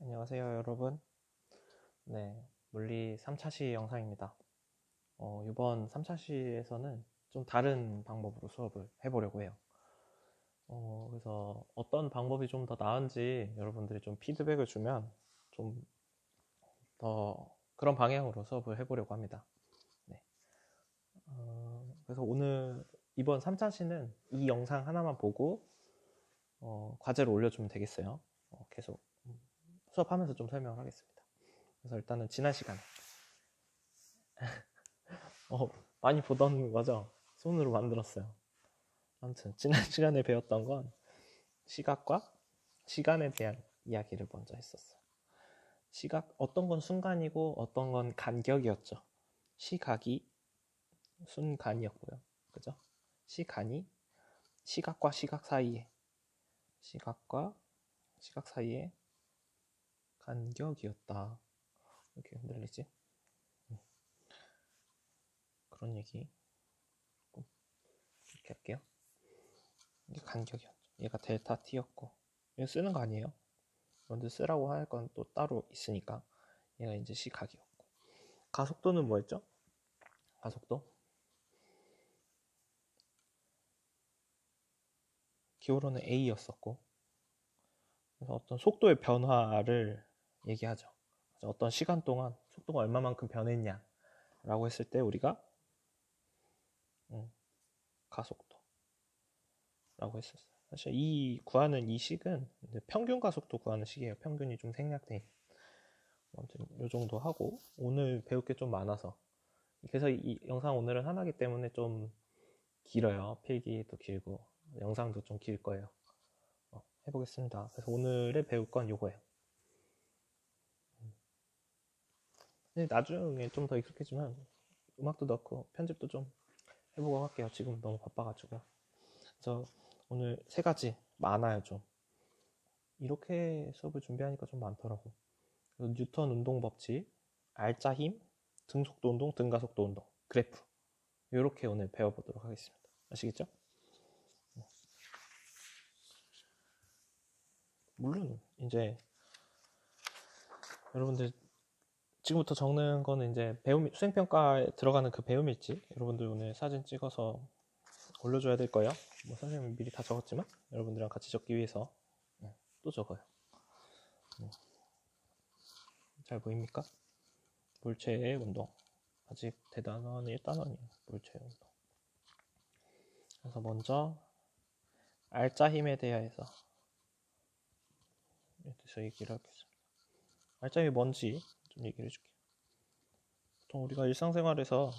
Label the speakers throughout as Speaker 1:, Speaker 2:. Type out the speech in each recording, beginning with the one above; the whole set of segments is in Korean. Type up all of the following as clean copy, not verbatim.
Speaker 1: 안녕하세요, 여러분. 네, 물리 3차 시 영상입니다. 이번 3차 시에서는 좀 다른 방법으로 수업을 해보려고 해요. 그래서 어떤 방법이 좀 더 나은지 여러분들이 좀 피드백을 주면 좀 더 그런 방향으로 수업을 해보려고 합니다. 네. 그래서 오늘 이번 3차 시는 이 영상 하나만 보고 과제를 올려주면 되겠어요. 계속 수업하면서 좀 설명을 하겠습니다. 그래서 일단은 지난 시간에 많이 보던 거죠? 손으로 만들었어요. 아무튼 지난 시간에 배웠던 건 시각과 시간에 대한 이야기를 먼저 했었어요. 시각, 어떤 건 순간이고 어떤 건 간격이었죠. 시각이 순간이었고요. 그죠? 시간이 시각과 시각과 시각 사이에 간격이었다. 이렇게 흔들리지? 그런 얘기 이렇게 할게요. 이게 간격이었죠. 얘가 델타 t였고, 이거 쓰는 거 아니에요? 먼저 쓰라고 할 건 또 따로 있으니까 얘가 이제 시각이었고, 가속도는 뭐였죠? 가속도 기울어는 a였었고, 그래서 어떤 속도의 변화를 얘기하죠. 어떤 시간 동안 속도가 얼마만큼 변했냐 라고 했을 때 우리가 가속도라고 했었어요. 사실 이 구하는 이 식은 평균 가속도 구하는 식이에요. 평균이 좀 생략돼. 아무튼 이 정도 하고, 오늘 배울 게 좀 많아서, 그래서 이 영상 오늘은 하나기 때문에 좀 길어요. 필기도 길고 영상도 좀 길 거예요. 해보겠습니다. 그래서 오늘의 배울 건 요거예요. 근데 나중에 좀 더 익숙해지면 음악도 넣고 편집도 좀 해보고 할게요. 지금 너무 바빠가지고. 그래서 오늘 세 가지 많아요. 좀 이렇게 수업을 준비하니까 좀 많더라고. 뉴턴 운동 법칙, 알짜 힘, 등속도 운동, 등가속도 운동, 그래프, 이렇게 오늘 배워보도록 하겠습니다. 아시겠죠? 물론 이제 여러분들 지금부터 적는 거는 이제 수행평가에 들어가는 그 배움 일지, 여러분들 오늘 사진 찍어서 올려줘야 될 거예요. 뭐 선생님이 미리 다 적었지만 여러분들이랑 같이 적기 위해서 또 적어요. 잘 보입니까? 물체의 운동. 아직 대단원 1단원이에요. 물체의 운동. 그래서 먼저 알짜 힘에 대해서 얘기를 하겠습니다. 알짜 힘이 뭔지 좀 얘기를 해줄게요. 보통 우리가 일상생활에서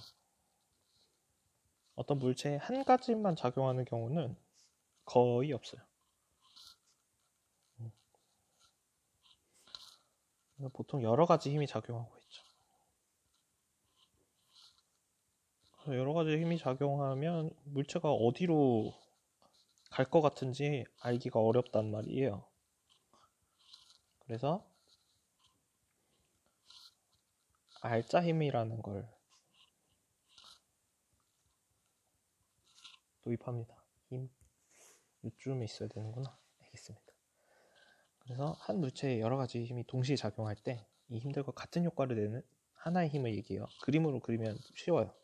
Speaker 1: 어떤 물체에 한 가지만 작용하는 경우는 거의 없어요. 보통 여러 가지 힘이 작용하고 있죠. 여러 가지 힘이 작용하면 물체가 어디로 갈 것 같은지 알기가 어렵단 말이에요. 그래서 알짜 힘이라는 걸 도입합니다. 힘 이쯤에 있어야 되는구나. 알겠습니다. 그래서 한 물체에 여러 가지 힘이 동시에 작용할 때 이 힘들과 같은 효과를 내는 하나의 힘을 얘기해요. 그림으로 그리면 쉬워요.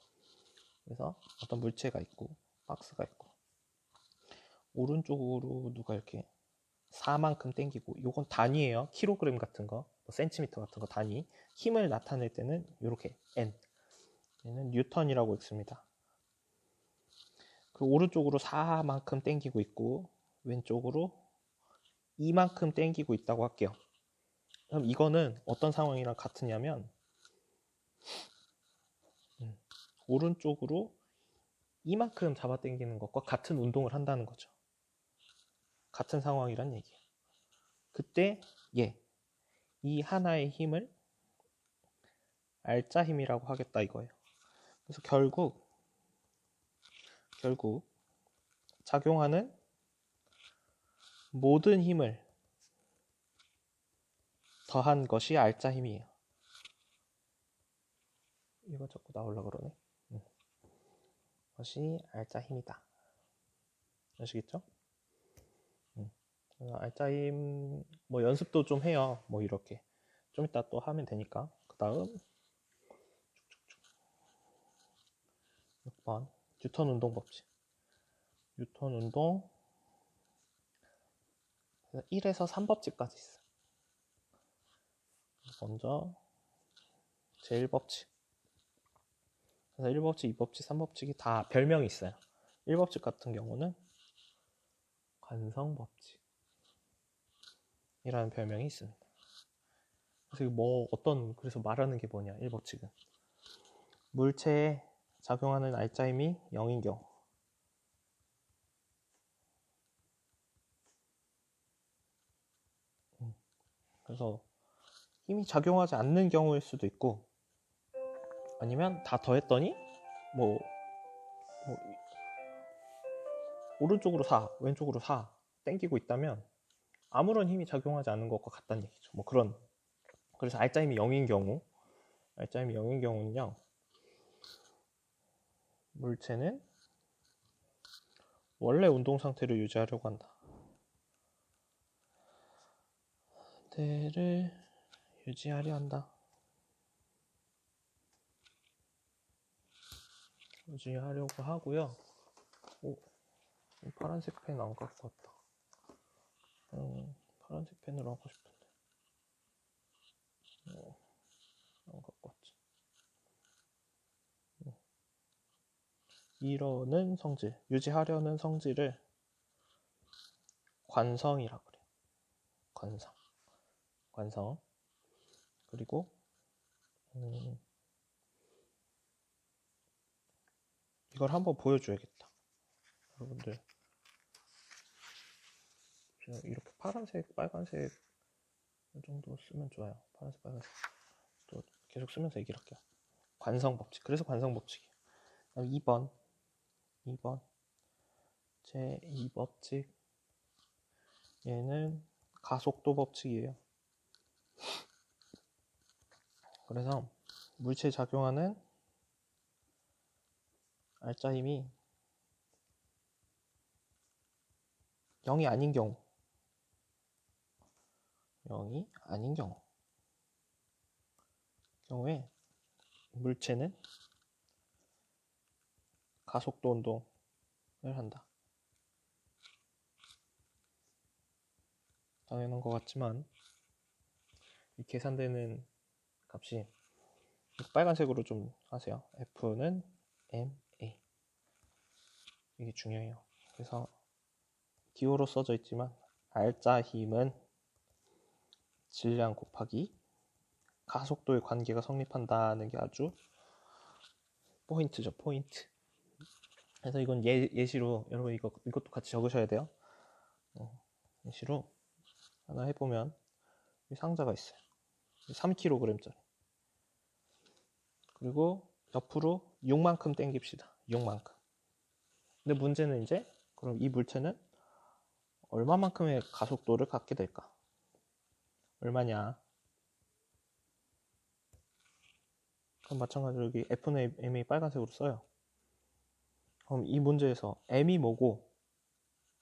Speaker 1: 그래서 어떤 물체가 있고 박스가 있고 오른쪽으로 누가 이렇게 4만큼 땡기고, 요건 단위예요. 킬로그램 같은 거, 뭐 센티미터 같은 거 단위. 힘을 나타낼 때는 이렇게 N, 얘는 뉴턴이라고 읽습니다. 그 오른쪽으로 4만큼 땡기고 있고 왼쪽으로 이만큼 땡기고 있다고 할게요. 그럼 이거는 어떤 상황이랑 같으냐면 오른쪽으로 이만큼 잡아 당기는 것과 같은 운동을 한다는 거죠. 같은 상황이란 얘기예요. 그때 이 하나의 힘을 알짜 힘이라고 하겠다 이거예요. 그래서 결국 작용하는 모든 힘을 더한 것이 알짜 힘이에요. 이거 자꾸 나오려고 그러네. 것이 알짜 힘이다. 아시겠죠? 알짜임 뭐 연습도 좀 해요. 뭐 이렇게 좀 이따 또 하면 되니까. 그 다음 6번 뉴턴 운동 법칙. 뉴턴 운동 1에서 3법칙까지 있어. 먼저 제1법칙. 그래서 1법칙, 2법칙, 3법칙이 다 별명이 있어요. 1법칙 같은 경우는 관성법칙이라는 별명이 있습니다. 그래서 뭐 그래서 말하는 게 뭐냐, 1법칙은. 물체에 작용하는 알짜임이 0인 경우. 그래서 힘이 작용하지 않는 경우일 수도 있고, 아니면 다 더했더니 뭐 오른쪽으로 4, 왼쪽으로 4 땡기고 있다면 아무런 힘이 작용하지 않는 것과 같다는 얘기죠. 뭐 그런. 그래서 알짜임이 0인 경우는요, 물체는 원래 운동 상태를 유지하려고 한다. 상태를 유지하려 한다. 유지하려고 하고요. 오, 파란색 펜 안 갖고 왔다. 파란색 펜으로 하고 싶은데. 안 갖고 왔지. 이러는 성질, 유지하려는 성질을 관성이라고 그래요. 관성. 그리고 이걸 한번 보여줘야겠다. 여러분들 이렇게 파란색, 빨간색 이 정도 쓰면 좋아요. 파란색, 빨간색 또 계속 쓰면서 얘기를 할게요. 관성법칙. 그래서 관성법칙이에요. 그다음 2번 제2법칙. 얘는 가속도 법칙이에요. 그래서 물체에 작용하는 알짜힘이 0이 아닌 경우에 물체는 가속도 운동을 한다. 당연한 것 같지만 이 계산되는 값이 빨간색으로 좀 하세요. F는 MA. 이게 중요해요. 그래서 기호로 써져 있지만 알짜 힘은 질량 곱하기 가속도의 관계가 성립한다는 게 아주 포인트죠. 포인트. 그래서 이건 예시로 여러분 이것도 같이 적으셔야 돼요. 예시로 하나 해보면 이 상자가 있어요. 3kg짜리. 그리고 옆으로 6만큼 당깁시다. 6만큼. 근데 문제는 이제 그럼 이 물체는 얼마만큼의 가속도를 갖게 될까? 얼마냐? 그럼 마찬가지로 여기 F는 M이 빨간색으로 써요. 그럼 이 문제에서 M이 뭐고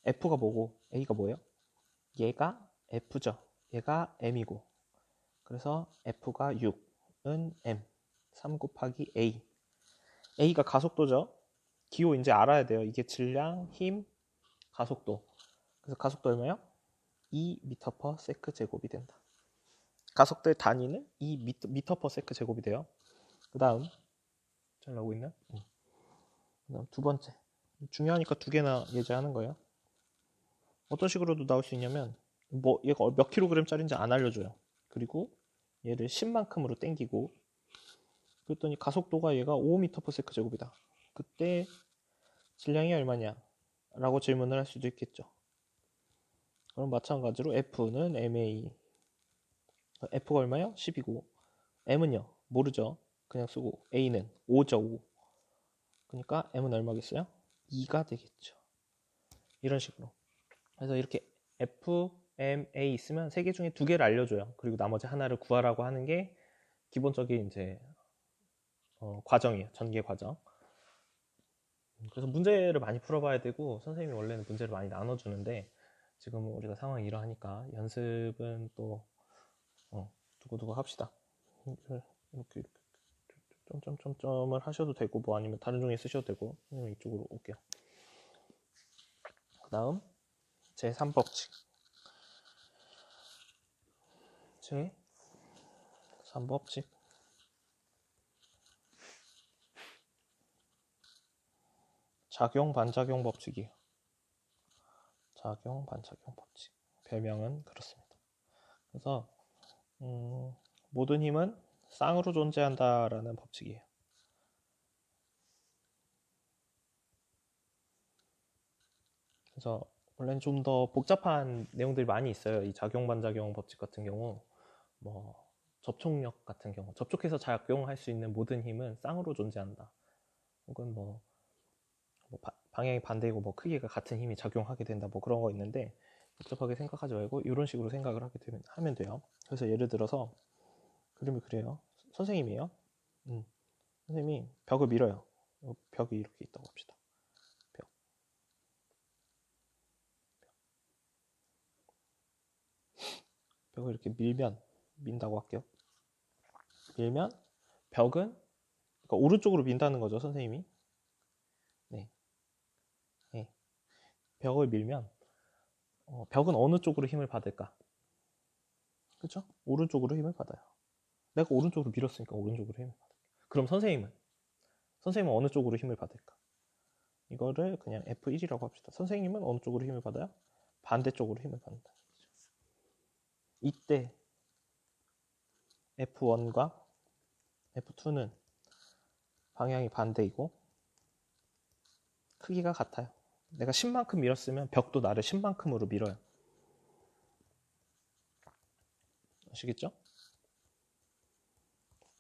Speaker 1: F가 뭐고 A가 뭐예요? 얘가 F죠. 얘가 M이고. 그래서 F가 6은 M. 3 곱하기 A. A가 가속도죠. 기호 이제 알아야 돼요. 이게 질량, 힘, 가속도. 그래서 가속도 얼마요? 2m/s 제곱이 된다. 가속도의 단위는 2m/s 제곱이 돼요. 그 다음 잘 나오고 있나? 그 다음 두 번째. 중요하니까 두 개나 예제하는 거예요. 어떤 식으로도 나올 수 있냐면 뭐 얘가 몇 킬로그램짜리인지 안 알려줘요. 그리고 얘를 10만큼으로 땡기고 그랬더니 가속도가 얘가 5m/s 제곱이다. 그때 질량이 얼마냐? 라고 질문을 할 수도 있겠죠. 그럼 마찬가지로 F는 MA. F가 얼마요? 10이고 M은요? 모르죠. 그냥 쓰고 A는 5죠. 5. 그러니까 M은 얼마겠어요? 2가 되겠죠. 이런 식으로. 그래서 이렇게 F, M, A 있으면 세 개 중에 두 개를 알려줘요. 그리고 나머지 하나를 구하라고 하는 게 기본적인 이제 과정이에요. 전개 과정. 그래서 문제를 많이 풀어봐야 되고 선생님이 원래는 문제를 많이 나눠주는데 지금 우리가 상황이 이러하니까 연습은 또 두고두고 합시다. 이렇게 점점점점을 하셔도 되고 뭐 아니면 다른 종이 쓰셔도 되고 이쪽으로 올게요. 그 다음 제3법칙 제3법칙 작용 반작용 법칙이에요. 작용 반작용 법칙 별명은 그렇습니다. 그래서 모든 힘은 쌍으로 존재한다라는 법칙이에요. 그래서 원래는 좀 더 복잡한 내용들이 많이 있어요. 이 작용 반작용 법칙 같은 경우 뭐 접촉력 같은 경우 접촉해서 작용할 수 있는 모든 힘은 쌍으로 존재한다. 혹은 뭐 방향이 반대이고 뭐 크기가 같은 힘이 작용하게 된다. 뭐 그런 거 있는데 복잡하게 생각하지 말고 이런 식으로 생각을 하면 돼요. 그래서 예를 들어서 그림을 그려요. 선생님이에요. 선생님이 벽을 밀어요. 벽이 이렇게 있다고 합시다. 벽을 이렇게 민다고 할게요. 밀면 벽은 그러니까 오른쪽으로 민다는 거죠, 선생님이. 네. 벽을 밀면 벽은 어느 쪽으로 힘을 받을까? 그렇죠? 오른쪽으로 힘을 받아요. 내가 오른쪽으로 밀었으니까 오른쪽으로 힘을 받을게. 그럼 선생님은 어느 쪽으로 힘을 받을까? 이거를 그냥 F1이라고 합시다. 선생님은 어느 쪽으로 힘을 받아요? 반대쪽으로 힘을 받는다. 이때 F1과 F2는 방향이 반대이고 크기가 같아요. 내가 10만큼 밀었으면 벽도 나를 10만큼으로 밀어요. 아시겠죠?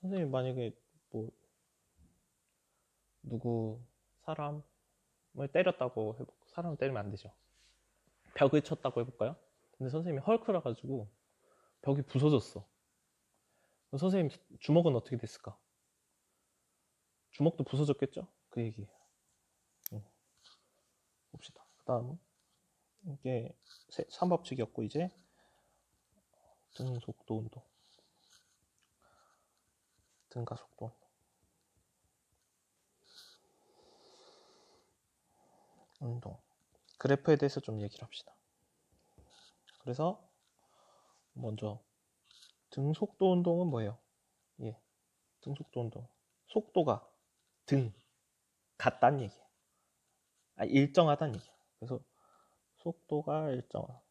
Speaker 1: 선생님 만약에 뭐 누구 사람을 때렸다고 해볼까? 사람을 때리면 안 되죠. 벽을 쳤다고 해볼까요? 근데 선생님이 헐크라 가지고 벽이 부서졌어. 선생님 주먹은 어떻게 됐을까? 주먹도 부서졌겠죠? 그 얘기예요. 봅시다. 그 다음 이게 3법칙이었고 이제 등속도 운동 등가 속도 운동 그래프에 대해서 좀 얘기를 합시다. 그래서 먼저 등속도 운동은 뭐예요? 등속도 운동 속도가 같다는 얘기예요. 일정하다는 얘기예요. 그래서 속도가 일정하다.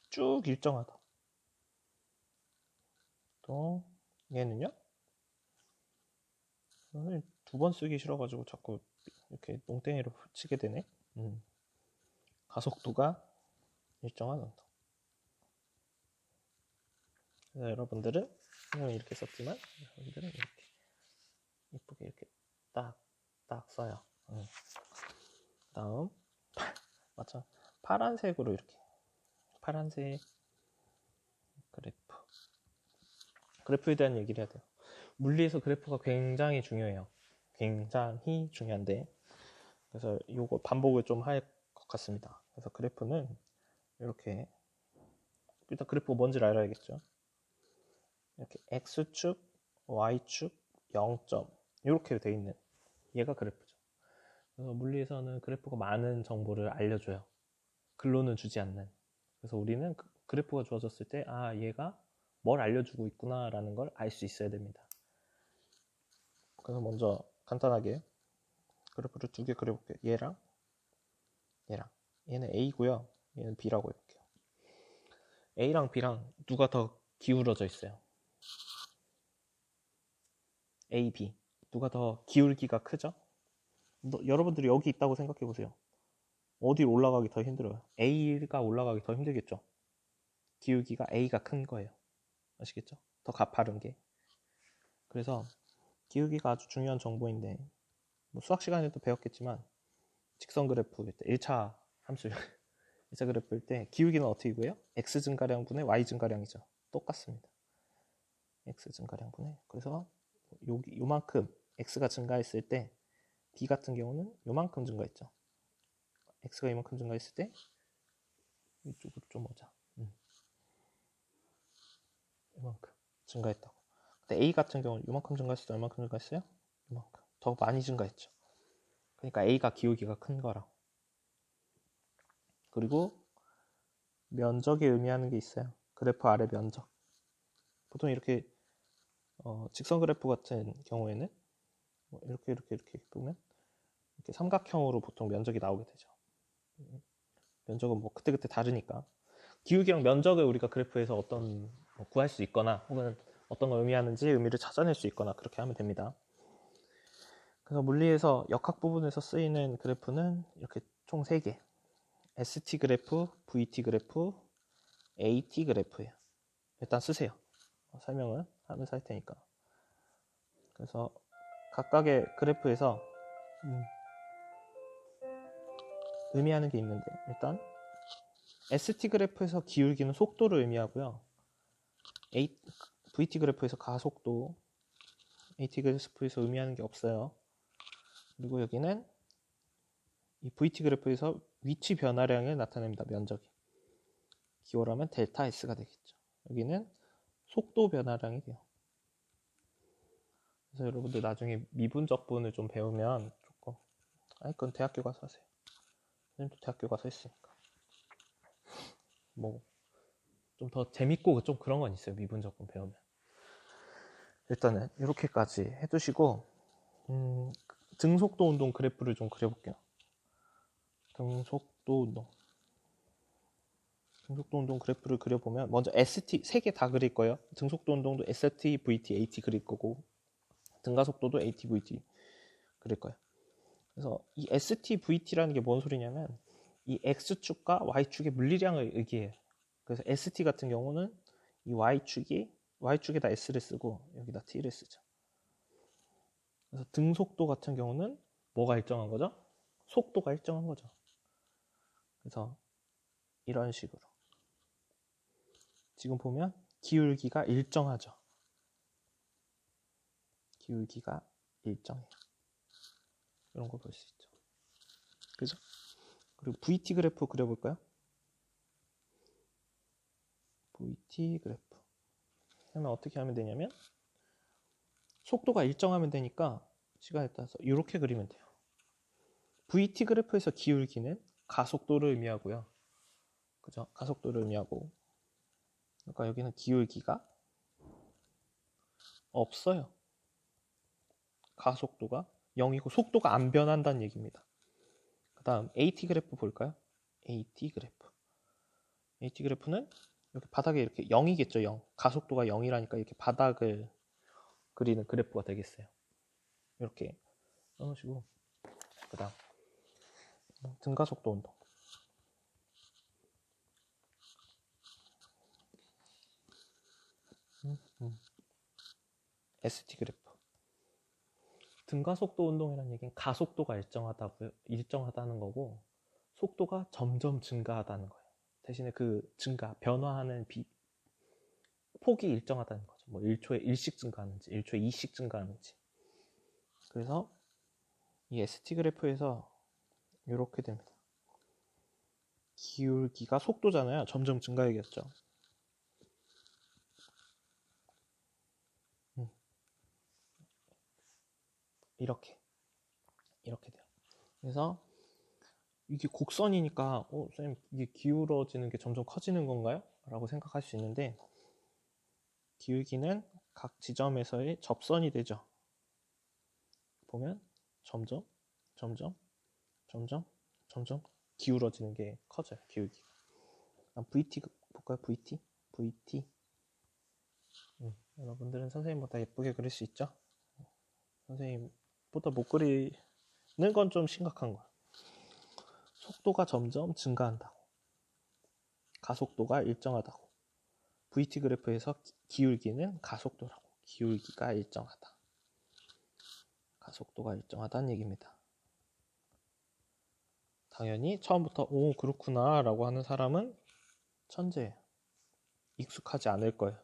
Speaker 1: 쭉 일정하다. 또 얘는요? 두 번 쓰기 싫어가지고 자꾸 이렇게 농땡이로 치게 되네. 가속도가 일정한 운동. 그래서 여러분들은 이렇게 썼지만 여러분들은 이렇게 이쁘게 이렇게 딱 써요. 다음 맞죠? 파란색으로 이렇게 파란색 그래프에 대한 얘기를 해야 돼요. 물리에서 그래프가 굉장히 중요해요. 굉장히 중요한데 그래서 이거 반복을 좀 할 것 같습니다. 그래서 그래프는 이렇게 일단 그래프가 뭔지를 알아야겠죠. 이렇게 x축, y축, 0점 이렇게 돼 있는 얘가 그래프죠. 그래서 물리에서는 그래프가 많은 정보를 알려줘요. 글로는 주지 않는. 그래서 우리는 그래프가 주어졌을 때 얘가 뭘 알려주고 있구나 라는 걸 알 수 있어야 됩니다. 그래서 먼저 간단하게 그래프를 두 개 그려볼게요. 얘랑 얘는 A고요. 얘는 B라고 해볼게요. A랑 B랑 누가 더 기울어져 있어요? A, B 누가 더 기울기가 크죠? 여러분들이 여기 있다고 생각해 보세요. 어디로 올라가기 더 힘들어요? A가 올라가기 더 힘들겠죠? 기울기가 A가 큰 거예요. 아시겠죠? 더 가파른 게. 그래서 기울기가 아주 중요한 정보인데 뭐 수학 시간에도 배웠겠지만 직선 그래프일 때 1차 함수 1차 그래프일 때 기울기는 어떻게 구해요? x 증가량분의 y 증가량이죠. 똑같습니다. x 증가량분의 그래서 요만큼 x가 증가했을 때 b 같은 경우는 요만큼 증가했죠. x가 이만큼 증가했을 때 이쪽으로 좀 오자. 이만큼 증가했다고. 근데 A 같은 경우는 이만큼 증가했어요? 이만큼 증가했어요? 이만큼. 더 많이 증가했죠. 그러니까 A가 기울기가 큰 거라고. 그리고 면적이 의미하는 게 있어요. 그래프 아래 면적. 보통 이렇게 직선 그래프 같은 경우에는 이렇게 보면 이렇게 삼각형으로 보통 면적이 나오게 되죠. 면적은 뭐 그때그때 다르니까. 기울기랑 면적을 우리가 그래프에서 구할 수 있거나 혹은 어떤 걸 의미하는지 의미를 찾아낼 수 있거나 그렇게 하면 됩니다. 그래서 물리에서 역학 부분에서 쓰이는 그래프는 이렇게 총 3개. ST 그래프, VT 그래프, AT 그래프예요. 일단 쓰세요. 설명은 하면서 할 테니까. 그래서 각각의 그래프에서 의미하는 게 있는데 일단 ST 그래프에서 기울기는 속도를 의미하고요. VT 그래프에서 가속도, AT 그래프에서 의미하는 게 없어요. 그리고 여기는 이 VT 그래프에서 위치 변화량을 나타냅니다. 면적이. 기호라면 델타 S가 되겠죠. 여기는 속도 변화량이 돼요. 그래서 여러분들 나중에 미분적분을 좀 배우면 조금 그건 대학교 가서 하세요. 선생님도 대학교 가서 했으니까. 뭐 좀 더 재밌고 좀 그런 건 있어요. 미분적분 배우면. 일단은 이렇게까지 해두시고 등속도 운동 그래프를 좀 그려볼게요. 등속도 운동 그래프를 그려보면 먼저 ST 3개 다 그릴 거예요. 등속도 운동도 ST, VT, AT 그릴 거고 등가속도도 AT, VT 그릴 거예요. 그래서 이 ST, VT라는 게 뭔 소리냐면 이 X축과 Y축의 물리량을 의기해요. 그래서 ST 같은 경우는 이 Y축에다 S를 쓰고 여기다 T를 쓰죠. 그래서 등속도 같은 경우는 뭐가 일정한 거죠? 속도가 일정한 거죠. 그래서 이런 식으로 지금 보면 기울기가 일정하죠. 기울기가 일정해요. 이런 걸 볼 수 있죠. 그죠? 그리고 VT 그래프 그려볼까요? VT 그래프. 그러면 어떻게 하면 되냐면 속도가 일정하면 되니까 시간에 따라서 이렇게 그리면 돼요. VT 그래프에서 기울기는 가속도를 의미하고요. 그죠? 가속도를 의미하고. 그러니까 여기는 기울기가 없어요. 가속도가 0이고 속도가 안 변한다는 얘기입니다. 그 다음 AT 그래프 볼까요? AT 그래프. AT 그래프는 이렇게 바닥에 이렇게 0이겠죠. 0. 가속도가 0이라니까 이렇게 바닥을 그리는 그래프가 되겠어요. 이렇게 써놓으시고 그 다음 등가속도 운동. ST 그래프. 등가속도 운동이라는 얘기는 가속도가 일정하다는 거고 속도가 점점 증가하다는 거예요. 대신에 그 변화하는 폭이 일정하다는 거죠. 뭐 1초에 1씩 증가하는지 1초에 2씩 증가하는지. 그래서 이 ST 그래프에서 이렇게 됩니다. 기울기가 속도잖아요. 점점 증가해야겠죠. 이렇게 돼요. 그래서 이게 곡선이니까 선생님 이게 기울어지는 게 점점 커지는 건가요? 라고 생각할 수 있는데 기울기는 각 지점에서의 접선이 되죠. 보면 점점 기울어지는 게 커져요. 기울기가. VT 볼까요? VT. 여러분들은 선생님보다 예쁘게 그릴 수 있죠? 선생님보다 못 그리는 건 좀 심각한 거야. 속도가 점점 증가한다고. 가속도가 일정하다고. VT 그래프에서 기울기는 가속도라고. 기울기가 일정하다. 가속도가 일정하다는 얘기입니다. 당연히 처음부터 오 그렇구나 라고 하는 사람은 천재예요. 익숙하지 않을 거예요.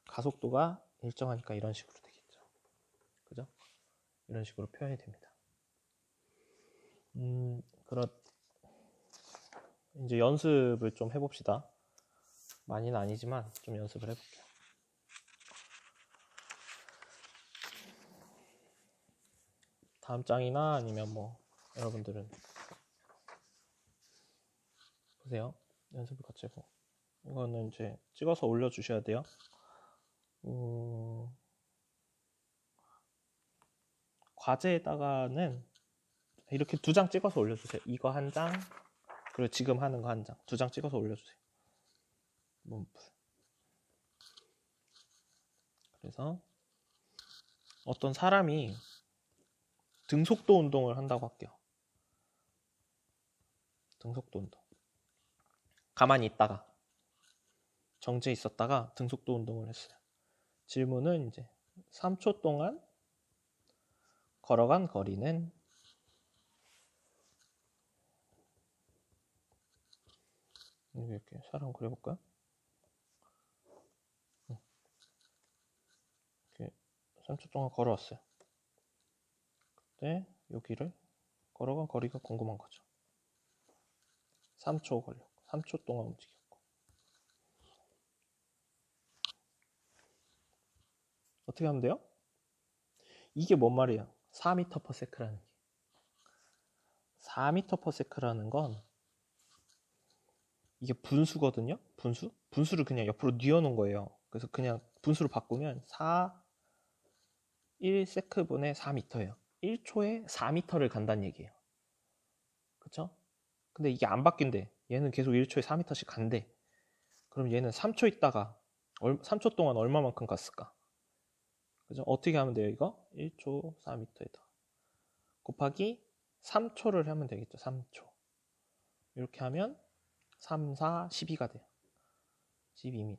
Speaker 1: 가속도가 일정하니까 이런 식으로 되겠죠. 그죠? 이런 식으로 표현이 됩니다. 이제 연습을 좀 해봅시다. 많이는 아니지만 좀 연습을 해볼게요. 다음 장이나 아니면 뭐 여러분들은 보세요. 연습을 같이 해보고. 이거는 이제 찍어서 올려주셔야 돼요. 과제에다가는 이렇게 2장 찍어서 올려주세요. 이거 1장, 그리고 지금 하는 거 1장, 2장 찍어서 올려주세요. 문풀. 그래서 어떤 사람이 등속도 운동을 한다고 할게요. 등속도 운동. 가만히 있다가 정지해 있었다가 등속도 운동을 했어요. 질문은 이제 3초 동안 걸어간 거리는 이렇게 사람 그려볼까요? 이렇게 3초 동안 걸어왔어요. 그때 여기를 걸어간 거리가 궁금한 거죠. 3초 걸렸고 3초 동안 움직였고 어떻게 하면 돼요? 이게 뭔 말이에요? 4m/s라는 게 4m/s라는 건 이게 분수거든요. 분수를 그냥 옆으로 뉘어놓은 거예요. 그래서 그냥 분수로 바꾸면 1세크분의 4m예요. 1초에 4m를 간다는 얘기예요. 그쵸? 근데 이게 안 바뀐대. 얘는 계속 1초에 4m씩 간대. 그럼 얘는 3초 있다가 3초 동안 얼마만큼 갔을까? 그죠? 어떻게 하면 돼요, 이거? 1초 4m에다 곱하기 3초를 하면 되겠죠. 3초. 이렇게 하면 3, 4, 12가 돼요. 12m.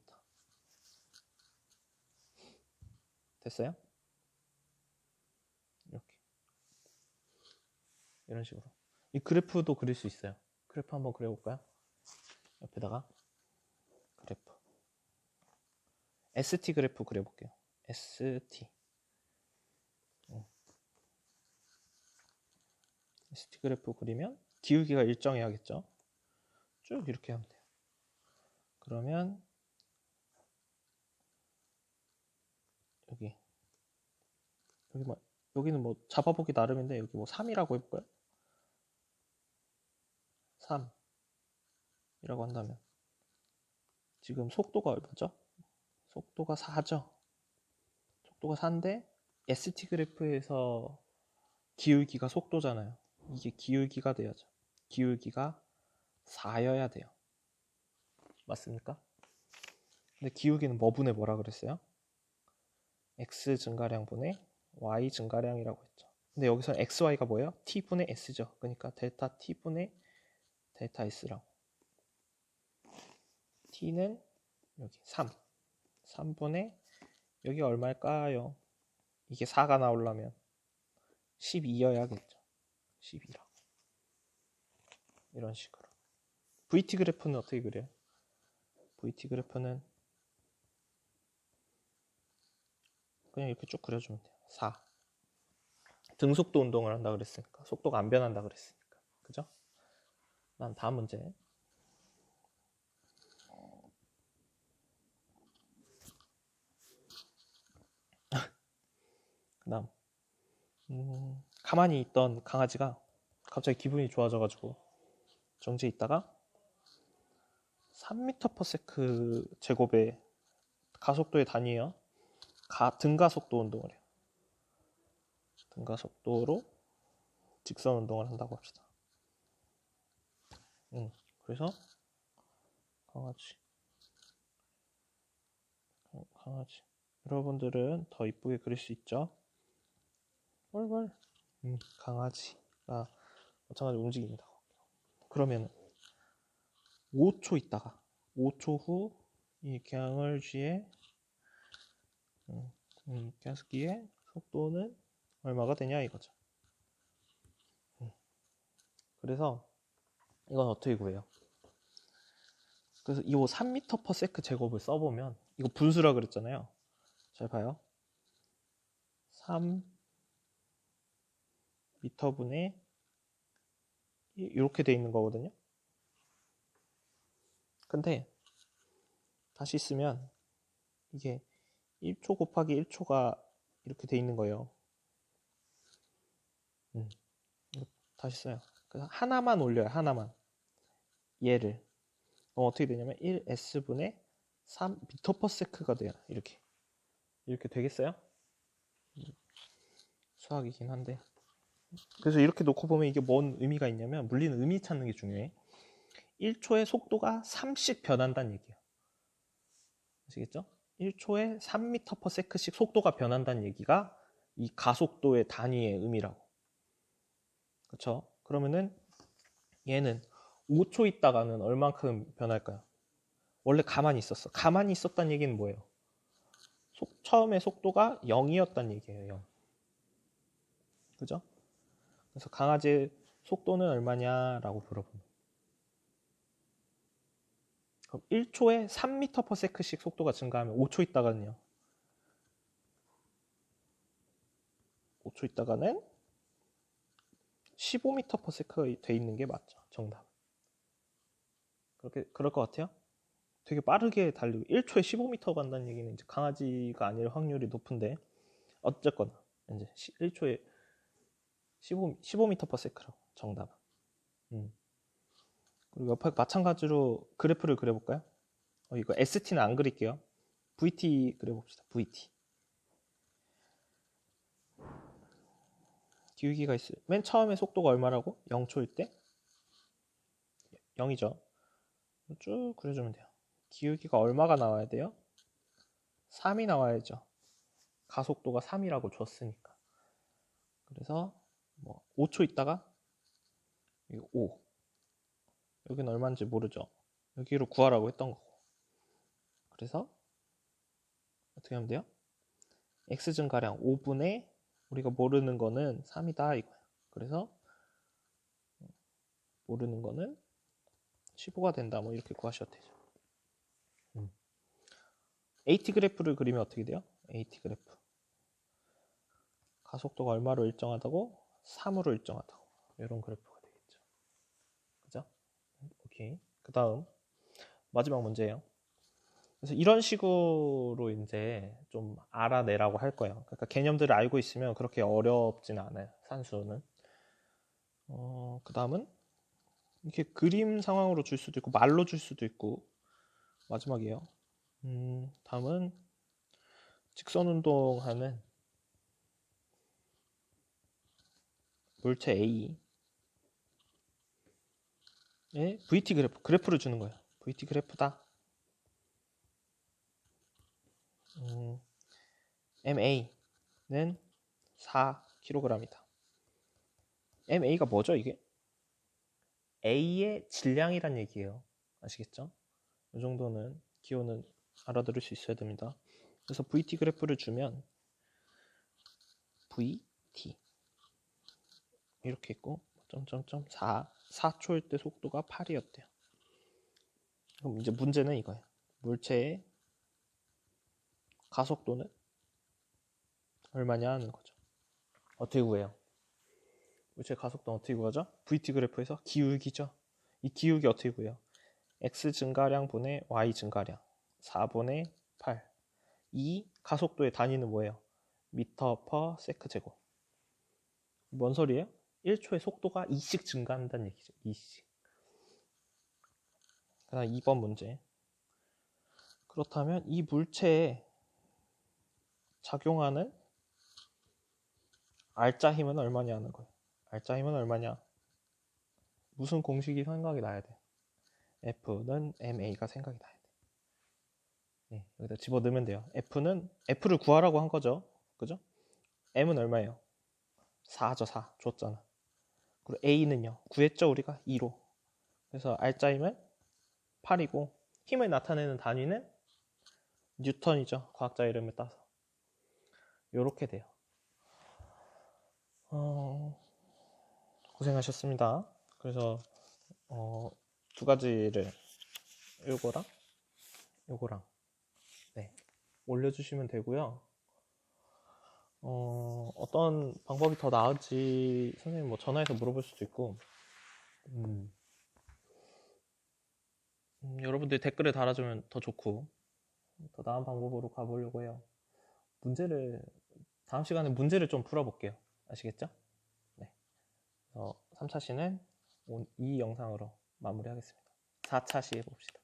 Speaker 1: 됐어요? 이렇게. 이런 식으로. 이 그래프도 그릴 수 있어요. 그래프 한번 그려볼까요? 옆에다가 그래프. ST 그래프 그려볼게요. ST. ST 그래프 그리면 기울기가 일정해야겠죠? 쭉 이렇게 하면 돼요. 그러면 여기는 뭐 잡아보기 나름인데 여기 뭐 3이라고 해볼까요? 3이라고 한다면 지금 속도가 얼마죠? 속도가 4죠. 속도가 4인데 ST 그래프에서 기울기가 속도잖아요. 이게 기울기가 돼야죠. 기울기가 4여야 돼요. 맞습니까? 근데 기울기는 뭐분의 뭐라 그랬어요? x 증가량분의 y 증가량이라고 했죠. 근데 여기서 xy가 뭐예요? t분의 s죠. 그러니까 델타 t분의 델타 s라고. t는 여기 3분의 여기 얼마일까요? 이게 4가 나오려면 12여야겠죠. 12라고. 이런 식으로. VT 그래프는 어떻게 그려요? VT 그래프는 그냥 이렇게 쭉 그려주면 돼요. 4. 등속도 운동을 한다 그랬으니까. 속도가 안 변한다 그랬으니까. 그죠? 난 다음 문제. 그 다음. 가만히 있던 강아지가 갑자기 기분이 좋아져가지고 정지해 있다가 3m/s 제곱의 가속도의 단위예요. 등가속도 운동을 해요. 등가속도로 직선 운동을 한다고 합시다. 그래서 강아지 여러분들은 더 이쁘게 그릴 수 있죠? 뭘 강아지가 마찬가지로 움직입니다. 그러면 5초 있다가 5초 후 이 경을쥐의 가습기의 속도는 얼마가 되냐 이거죠. 그래서 이건 어떻게 구해요? 그래서 이 3m/s 제곱을 써보면 이거 분수라 그랬잖아요. 잘 봐요. 3m분의 이렇게 돼 있는 거거든요. 근데 다시 쓰면 이게 1초 곱하기 1초가 이렇게 돼 있는 거예요. 다시 써요. 그래서 하나만 올려요. 하나만. 얘를. 그럼 어떻게 되냐면 1s분의 3m/s가 돼요. 이렇게 되겠어요? 수학이긴 한데. 그래서 이렇게 놓고 보면 이게 뭔 의미가 있냐면, 물리는 의미 찾는 게 중요해. 1초의 속도가 3씩 변한다는 얘기예요. 아시겠죠? 1초에 3m/s씩 속도가 변한다는 얘기가 이 가속도의 단위의 의미라고. 그렇죠? 그러면은 얘는 5초 있다가는 얼만큼 변할까요? 원래 가만히 있었어. 가만히 있었다는 얘기는 뭐예요? 처음에 속도가 0이었다는 얘기예요. 0. 그죠? 그래서 강아지의 속도는 얼마냐라고 물어보면, 그럼 1초에 3m/s씩 속도가 증가하면 5초 있다가는요? 5초 있다가는 15m/s가 돼 있는 게 맞죠. 정답. 그럴 것 같아요? 되게 빠르게 달리고 1초에 15m 간다는 얘기는 이제 강아지가 아닐 확률이 높은데, 어쨌거나 이제 1초에 15m/s라고 정답. 그리고 옆에 마찬가지로 그래프를 그려볼까요? 이거 ST는 안 그릴게요. VT 그려봅시다. VT. 기울기가 있어요. 맨 처음에 속도가 얼마라고? 0초일 때? 0이죠. 쭉 그려주면 돼요. 기울기가 얼마가 나와야 돼요? 3이 나와야죠. 가속도가 3이라고 줬으니까. 그래서 뭐 5초 있다가 5. 여기는 얼마인지 모르죠. 여기로 구하라고 했던 거고. 그래서 어떻게 하면 돼요? x 증가량 5분의 우리가 모르는 거는 3이다 이거예요. 그래서 모르는 거는 15가 된다. 뭐 이렇게 구하셔도 되죠. AT 그래프를 그리면 어떻게 돼요? AT 그래프. 가속도가 얼마로 일정하다고? 3으로 일정하다고. 이런 그래프가 되겠죠. 그죠? 오케이. 그 다음 마지막 문제예요. 그래서 이런 식으로 이제 좀 알아내라고 할 거예요. 그러니까 개념들을 알고 있으면 그렇게 어렵지는 않아요. 산수는. 그 다음은 이렇게 그림 상황으로 줄 수도 있고 말로 줄 수도 있고. 마지막이에요. 다음은 직선 운동하는 물체 A의 VT 그래프를 주는 거예요. VT 그래프다. MA는 4kg이다. MA가 뭐죠, 이게? A의 질량이란 얘기예요. 아시겠죠? 이 정도는 기호는 알아들을 수 있어야 됩니다. 그래서 VT 그래프를 주면 VT 이렇게 있고 점점점 4초일 때 속도가 8이었대요. 그럼 이제 문제는 이거예요. 물체의 가속도는 얼마냐 하는 거죠. 어떻게 구해요? 물체의 가속도는 어떻게 구하죠? VT 그래프에서 기울기죠. 이 기울기 어떻게 구해요? X 증가량 분의 Y 증가량 4분의 8. 이 가속도의 단위는 뭐예요? 미터/세크 제곱. 뭔 소리예요? 1초의 속도가 2씩 증가한다는 얘기죠. 2씩. 그다음 2번 문제. 그렇다면 이 물체에 작용하는 알짜 힘은 얼마냐 하는 거예요. 알짜 힘은 얼마냐? 무슨 공식이 생각이 나야 돼? F는 MA가 생각이 나야 돼. 네, 여기다 집어넣으면 돼요. F를 구하라고 한 거죠. 그죠? M은 얼마예요? 4죠, 4. 줬잖아. 그리고 A는요? 구했죠, 우리가? 2로. 그래서 알짜 힘은 8이고, 힘을 나타내는 단위는 뉴턴이죠. 과학자 이름을 따서. 요렇게 돼요. 고생하셨습니다. 그래서 두 가지를 요거랑 네, 올려주시면 되고요. 어떤 방법이 더 나을지 선생님 뭐 전화해서 물어볼 수도 있고 여러분들 댓글에 달아주면 더 좋고 더 나은 방법으로 가보려고 해요. 다음 시간에 문제를 좀 풀어볼게요. 아시겠죠? 네. 3차 시는 이 영상으로 마무리하겠습니다. 4차 시 해봅시다.